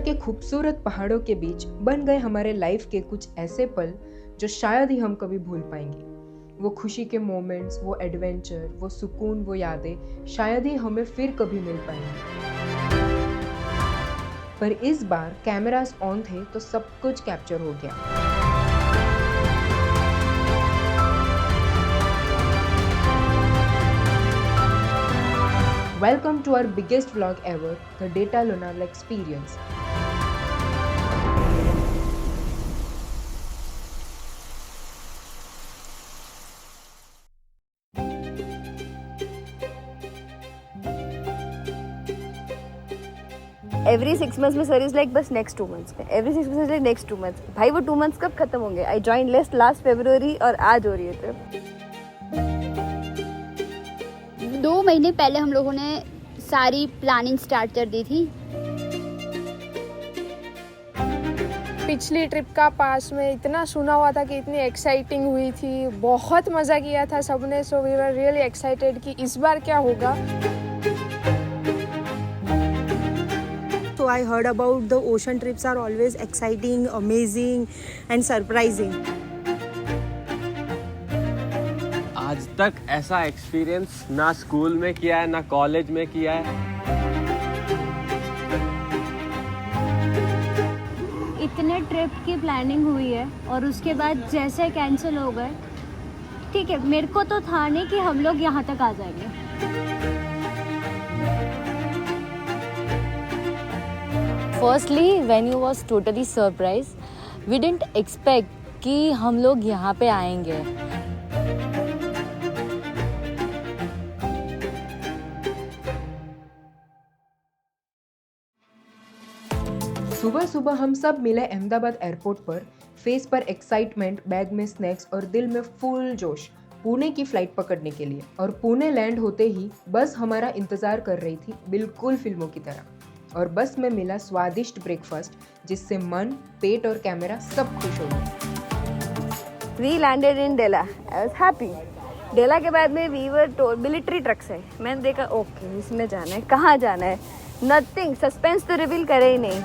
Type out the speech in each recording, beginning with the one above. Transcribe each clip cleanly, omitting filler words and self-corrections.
के खूबसूरत पहाड़ों के बीच बन गए हमारे लाइफ के कुछ ऐसे पल जो शायद ही हम कभी भूल पाएंगे। वो खुशी के मोमेंट्स, वो एडवेंचर, वो सुकून, वो यादें शायद ही हमें फिर कभी मिल पाएंगे। पर इस बार कैमरास ऑन थे तो सब कुछ कैप्चर हो गया। Welcome to our biggest vlog ever, the Data Lonavala experience. Every 6 months में सर इज लाइक बस नेक्स्ट 2 months में, every 6 months like next 2 months। भाई वो 2 months कब खत्म होंगे? आई जॉइन लिस्ट लास्ट फरवरी और आज हो रही है ट्रिप। 2 महीने पहले हम लोगों ने सारी प्लानिंग स्टार्ट कर दी थी। पिछली ट्रिप का पास में इतना सुना हुआ था कि इतनी एक्साइटिंग हुई थी, बहुत मज़ा किया था सबने। So we were really excited कि इस बार क्या होगा। So I heard about the ocean trips are always exciting, amazing and surprising. आज तक ऐसा एक्सपीरियंस ना स्कूल में किया है ना कॉलेज में किया है। इतने ट्रिप की प्लानिंग हुई है और उसके बाद जैसे कैंसिल हो गए। ठीक है, मेरे को तो था नहीं कि हम लोग यहाँ तक आ जाएंगे। Firstly, venue was totally surprised. We didn't expect कि हम लोग यहाँ पे आएंगे। सुबह सुबह हम सब मिले अहमदाबाद एयरपोर्ट पर। फेस पर एक्साइटमेंट, बैग में स्नैक्स और दिल में फुल जोश पुणे की फ्लाइट पकड़ने के लिए। और पुणे लैंड होते ही बस हमारा इंतजार कर रही थी, बिल्कुल फिल्मों की तरह। और बस में मिला स्वादिष्ट ब्रेकफास्ट जिससे मन, पेट और कैमरा सब खुश हो गए। We landed in Della. I was happy. Della के बाद में we were told military truck से। मैंने देखा ओके इसमें जाना है, कहाँ जाना है, नथिंग। सस्पेंस तो रिवील करे ही नहीं।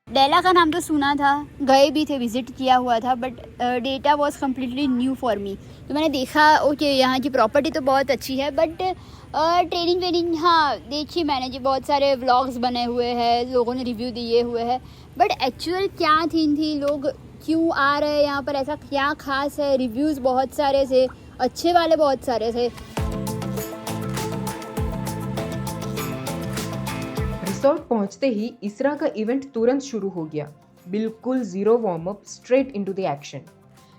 डेला का नाम तो सुना था, गए भी थे, विजिट किया हुआ था, but data was completely new for me. तो मैंने देखा ओके यहाँ की प्रॉपर्टी तो बहुत अच्छी है, बट ट्रेनिंग हाँ देखी मैंने जी, बहुत सारे व्लॉग्स बने हुए हैं, लोगों ने रिव्यू दिए हुए हैं, बट एक्चुअल क्या थीम थी, लोग क्यों आ रहे हैं यहाँ पर, ऐसा क्या खास है। रिव्यूज़ बहुत सारे थे, अच्छे वाले बहुत सारे थे। रिसोर्ट पहुंचते ही इसरा का इवेंट तुरंत शुरू हो गया। बिल्कुल zero warm up, straight into the action.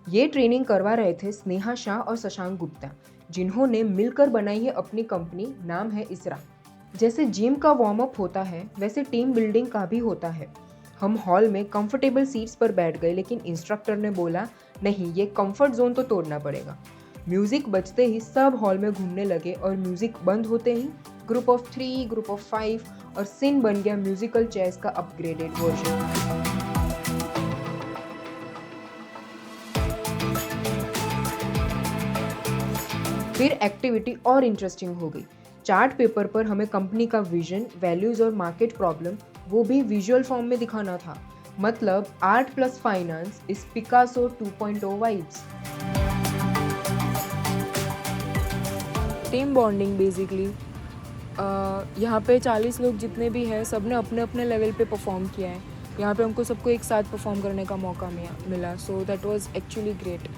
ये ट्रेनिंग करवा रहे थे स्नेहा शाह और शशांक गुप्ता, जिन्होंने मिलकर बनाई है अपनी कंपनी, नाम है इसरा। जैसे जिम का वार्म अप होता है वैसे टीम बिल्डिंग का भी होता है। हम हॉल में कंफर्टेबल सीट्स पर बैठ गए, लेकिन इंस्ट्रक्टर ने बोला नहीं, ये कंफर्ट जोन तो तोड़ना पड़ेगा। म्यूजिक बजते ही सब हॉल में घूमने लगे और म्यूजिक बंद होते ही ग्रुप ऑफ 3, ग्रुप ऑफ 5 और सीन बन गया म्यूजिकल चेयर्स का अपग्रेडेड वर्जन। फिर एक्टिविटी और इंटरेस्टिंग हो गई। चार्ट पेपर पर हमें कंपनी का विजन, वैल्यूज और मार्केट प्रॉब्लम, वो भी विजुअल फॉर्म में दिखाना था। मतलब art plus finance is Picasso 2.0 vibes. Team bonding basically. यहाँ पे 40 लोग जितने भी हैं सब ने अपने अपने लेवल पे परफॉर्म किया है। यहाँ पे हमको सबको एक साथ परफॉर्म करने का मौका मिला, so that was actually great.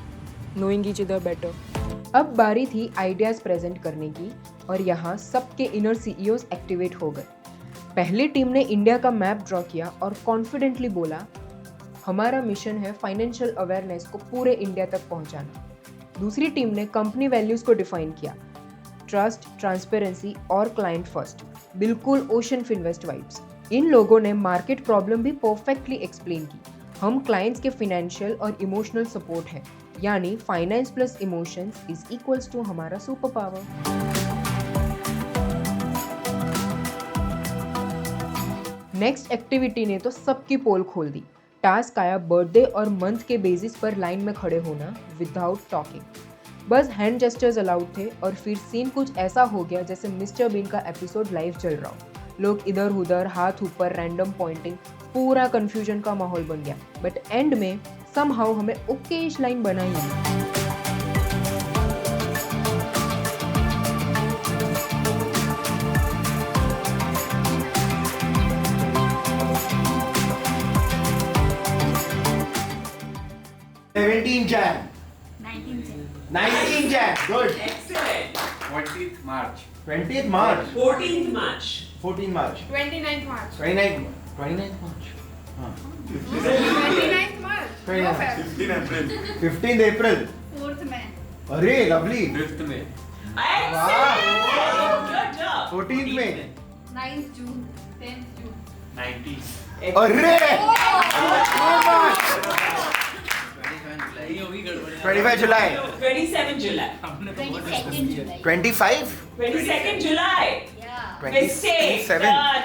knowing each other better. अब बारी थी आइडियाज़ प्रेजेंट करने की और यहाँ सबके इनर सीईओज एक्टिवेट हो गए। पहली टीम ने इंडिया का मैप ड्रॉ किया और कॉन्फिडेंटली बोला, हमारा मिशन है फाइनेंशियल अवेयरनेस को पूरे इंडिया तक पहुंचाना। दूसरी टीम ने कंपनी वैल्यूज़ को डिफाइन किया, ट्रस्ट, ट्रांसपेरेंसी और क्लाइंट फर्स्ट, बिल्कुल ओशन फिनवेस्ट वाइब्स। इन लोगों ने मार्केट प्रॉब्लम भी परफेक्टली एक्सप्लेन की। हम क्लाइंट्स के फाइनेंशियल और इमोशनल सपोर्ट है, यानी finance plus emotions is equals to हमारा सुपर पावर। नेक्स्ट एक्टिविटी ने तो सबकी पोल खोल दी। टास्क आया बर्थडे और मंथ के बेसिस पर लाइन में खड़े होना विदाउट टॉकिंग। बस हैंड जेस्चर्स अलाउड थे और फिर सीन कुछ ऐसा हो गया जैसे मिस्टर बीन का एपिसोड लाइव चल रहा हो। लोग इधर उधर, हाथ ऊपर, रैंडम पॉइंटिंग, पूरा कंफ्यूजन का माहौल बन गया। बट एंड में समहाउ हमें ओकेश लाइन बनाई मिली। Jan. 19 Jan. Good. Excellent. 20th March. 20th March. 14th March. 14th March. 29th March. 29th March. 29th March. 29th. 15 April. 15th April. 4th May. अरे lovely. 5th May. Wow. Good job. 14th May. 9th June. 10th June. 19th. अरे. So much. 25 July. 27 July. 22nd July. 25. 22nd July. Yeah. Mistake. 27. Done.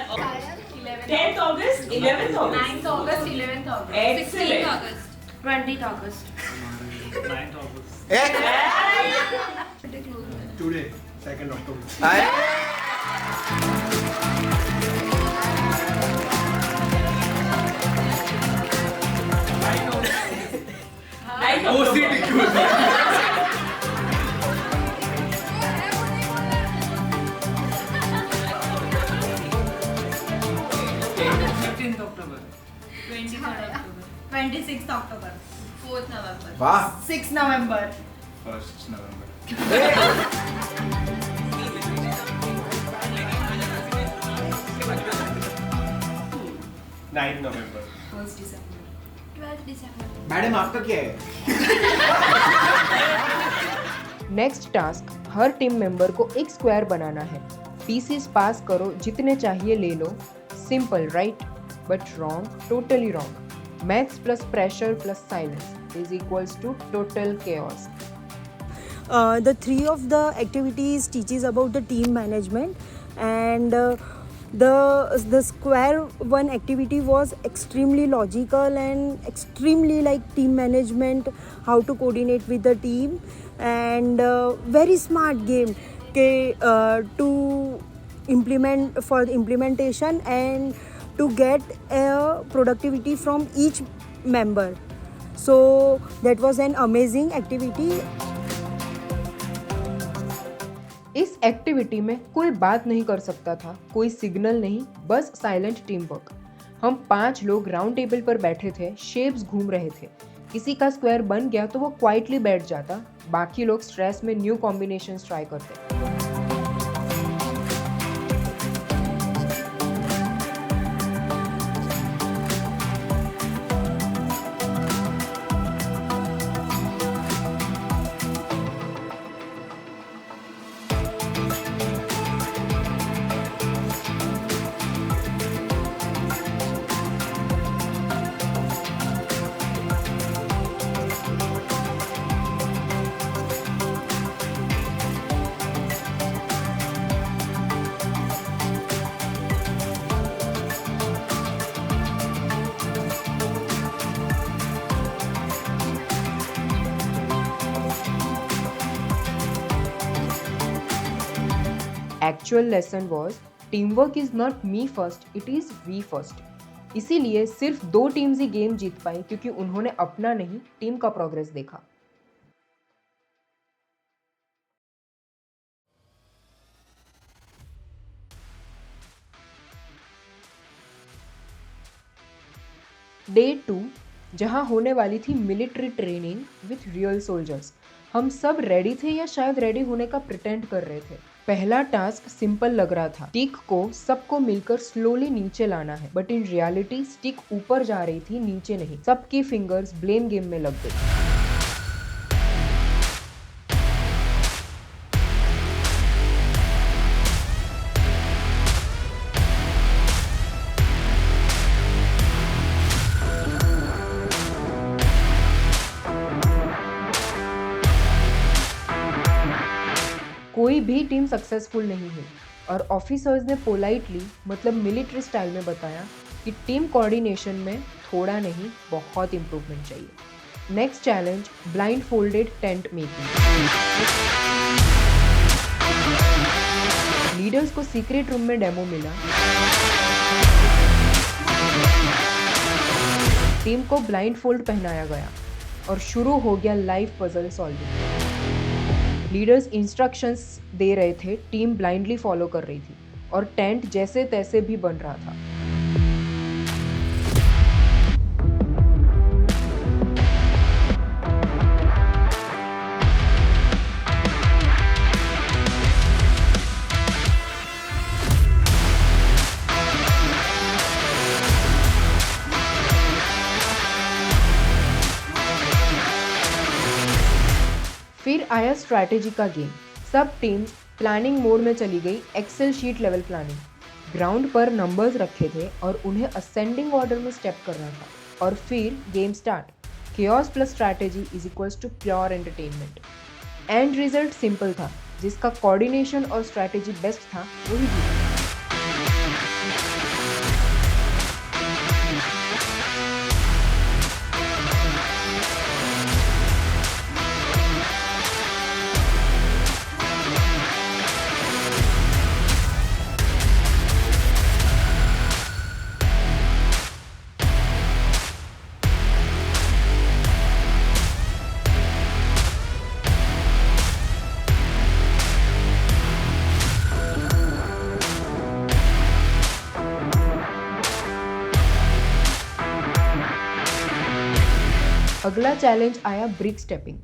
10th August. 11th August. 9th August, 11th August. Excellent. 16th August. 20th August. 9th August. Today, 2nd October. October. 26th October. 4th November. वाह. 6th November. 1st November. 9th November. 1st December. 12th December. Madam आपका क्या है? Next task, हर team member को एक square बनाना है। Pieces पास करो, जितने चाहिए ले लो। Simple right, but wrong, totally wrong. Maths plus pressure plus silence is equals to total chaos. The three of the activities teaches about the team management, and the square one activity was extremely logical and extremely like team management, how to coordinate with the team, and very smart game to implement for implementation and to get productivity from each member. So that was an amazing activity. इस activity में कोई बात नहीं कर सकता था, कोई signal नहीं, बस साइलेंट टीम वर्क। हम 5 लोग राउंड टेबल पर बैठे थे, शेप्स घूम रहे थे। किसी का स्क्वायर बन गया तो वो क्वाइटली बैठ जाता, बाकी लोग स्ट्रेस में न्यू कॉम्बिनेशंस ट्राई करते। Actual lesson was teamwork is not me first, it is we first. इसीलिए सिर्फ 2 टीम्स ही गेम जीत पाई, क्योंकि उन्होंने अपना नहीं, टीम का प्रोग्रेस देखा। डे 2 जहां होने वाली थी military training with real soldiers. हम सब रेडी थे या शायद रेडी होने का प्रिटेंड कर रहे थे। पहला टास्क सिंपल लग रहा था, स्टिक को सबको मिलकर स्लोली नीचे लाना है, बट इन रियलिटी स्टिक ऊपर जा रही थी, नीचे नहीं। सबकी फिंगर्स ब्लेम गेम में लग गई। कोई भी टीम सक्सेसफुल नहीं हुई और ऑफिसर्स ने पोलाइटली मतलब मिलिट्री स्टाइल में बताया कि टीम कोऑर्डिनेशन में थोड़ा नहीं बहुत इंप्रूवमेंट चाहिए। Next challenge, blindfolded tent making. Leaders को सीक्रेट रूम में डेमो मिला। टीम को ब्लाइंड फोल्ड पहनाया गया और शुरू हो गया live puzzle solving. Leaders instructions दे रहे थे, टीम ब्लाइंडली फॉलो कर रही थी और टेंट जैसे तैसे भी बन रहा था। फिर आया स्ट्रैटेजी का गेम। सब टीम्स प्लानिंग मोड में चली गई, Excel sheet level planning. Ground पर नंबर्स रखे थे और उन्हें असेंडिंग ऑर्डर में स्टेप करना था। और फिर game start. Chaos plus strategy is equals to pure entertainment. End result simple था, जिसका कोऑर्डिनेशन और स्ट्रैटेजी बेस्ट था वही जीता। अगला चैलेंज आया ब्रिक स्टेपिंग।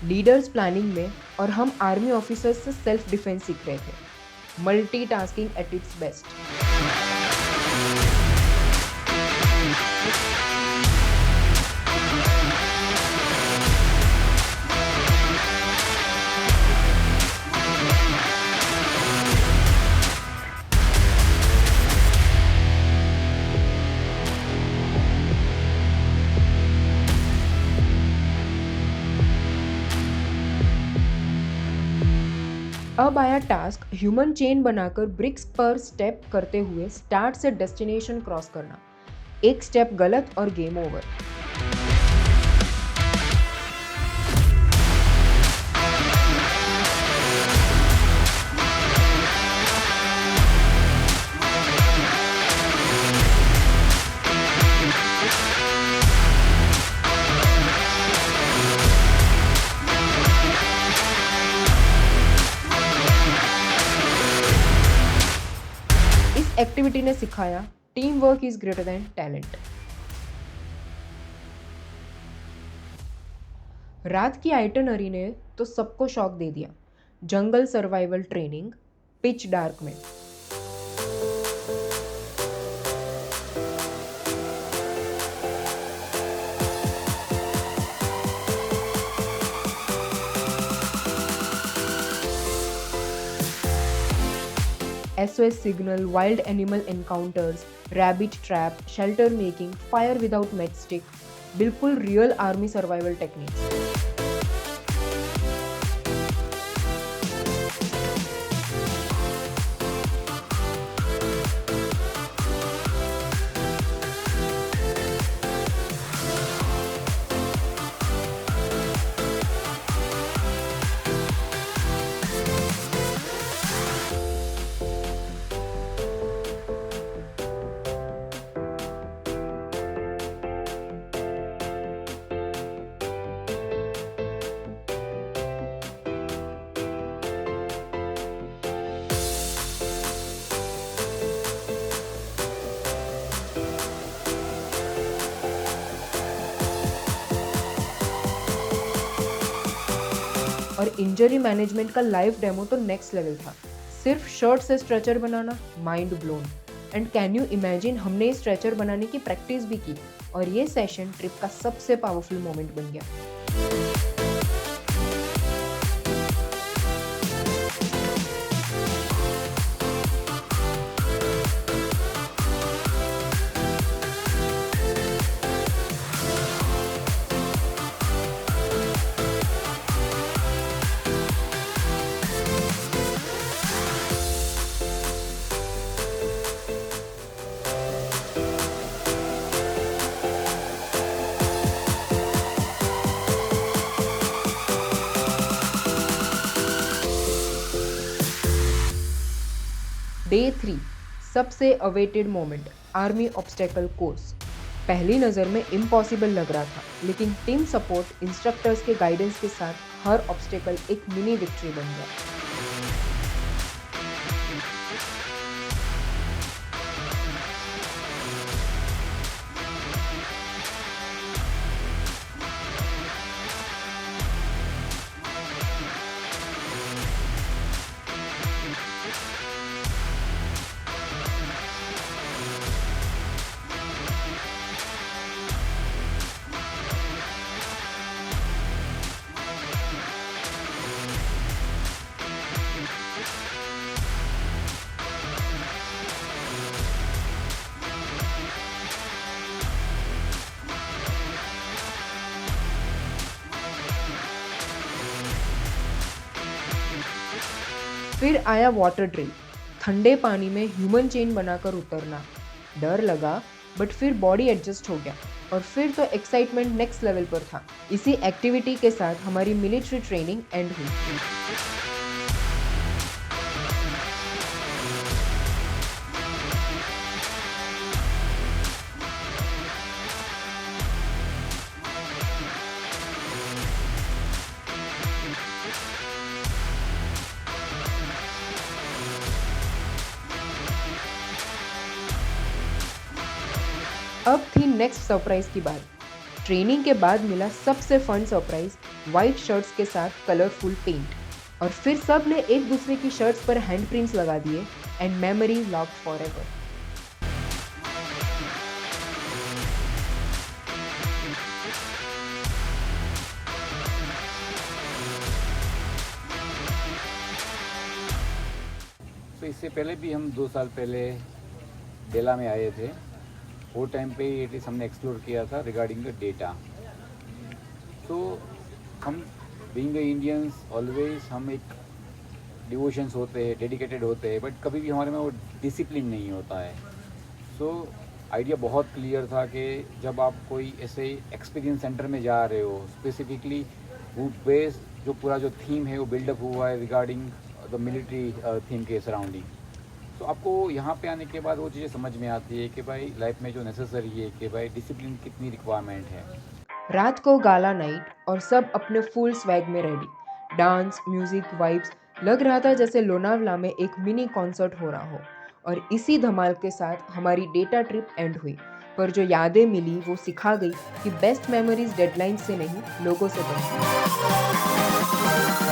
लीडर्स प्लानिंग में और हम आर्मी ऑफिसर्स से सेल्फ डिफेंस सीख रहे थे। Multitasking at its best. अब आया टास्क, ह्यूमन चेन बनाकर ब्रिक्स पर स्टेप करते हुए स्टार्ट से डेस्टिनेशन क्रॉस करना। एक स्टेप गलत और गेम ओवर। एक्टिविटी ने सिखाया team work is greater than talent. रात की आइटनरी ने तो सबको शॉक दे दिया। जंगल सर्वाइवल ट्रेनिंग पिच डार्क में। SOS signal, wild animal encounters, rabbit trap, shelter making, fire without matchstick, बिल्कुल रियल आर्मी सर्वाइवल टेक्निक्स। और इंजरी मैनेजमेंट का लाइव डेमो तो नेक्स्ट लेवल था। सिर्फ शर्ट से stretcher banana, mind blown. And can you imagine, हमने stretcher बनाने की प्रैक्टिस भी की और ये सेशन ट्रिप का सबसे पावरफुल मोमेंट बन गया। डे 3 सबसे awaited moment, army obstacle course. पहली नज़र में इम्पॉसिबल लग रहा था, लेकिन टीम सपोर्ट, इंस्ट्रक्टर्स के गाइडेंस के साथ हर ऑब्स्टेकल एक मिनी विक्ट्री बन गया। फिर आया वाटर ड्रिल, ठंडे पानी में ह्यूमन चेन बनाकर उतरना। डर लगा बट फिर बॉडी एडजस्ट हो गया और फिर तो एक्साइटमेंट नेक्स्ट लेवल पर था। इसी एक्टिविटी के साथ हमारी मिलिट्री ट्रेनिंग एंड हुई। अब थी नेक्स्ट सरप्राइज की बात। ट्रेनिंग के बाद मिला सबसे फन सरप्राइज, वाइट शर्ट्स के साथ कलरफुल पेंट। और फिर सब ने एक दूसरे की शर्ट्स पर हैंड प्रिंट्स लगा दिए एंड मेमोरी लॉक्ड फॉरएवर। तो इससे पहले भी हम 2 साल पहले डेला में आए थे। वो टाइम पे एटलीस्ट हमने एक्सप्लोर किया था रिगार्डिंग द डेटा। तो हम बीइंग इंडियंस ऑलवेज हम एक डिवोशंस होते हैं, डेडिकेटेड होते हैं, बट कभी भी हमारे में वो डिसिप्लिन नहीं होता है। सो आइडिया बहुत क्लियर था कि जब आप कोई ऐसे एक्सपीरियंस सेंटर में जा रहे हो, स्पेसिफिकली वो बेस जो पूरा जो थीम है वो बिल्डअप हुआ है रिगार्डिंग द मिलिट्री थीम के सराउंडिंग। तो आपको यहाँ पे आने के बाद वो चीज़ें समझ में आती है कि भाई लाइफ में जो नेसेसरी है कि भाई डिसिप्लिन कितनी रिक्वायरमेंट है। रात को गाला नाइट और सब अपने फुल स्वैग में रेडी। डांस, म्यूजिक, वाइब्स, लग रहा था जैसे लोनावला में एक मिनी कॉन्सर्ट हो रहा हो। और इसी धमाल के साथ हमारी डेटा ट्रिप एंड हुई। पर जो यादें मिली वो सिखा गई कि बेस्ट मेमोरीज डेडलाइन से नहीं, लोगों से बनती हैं।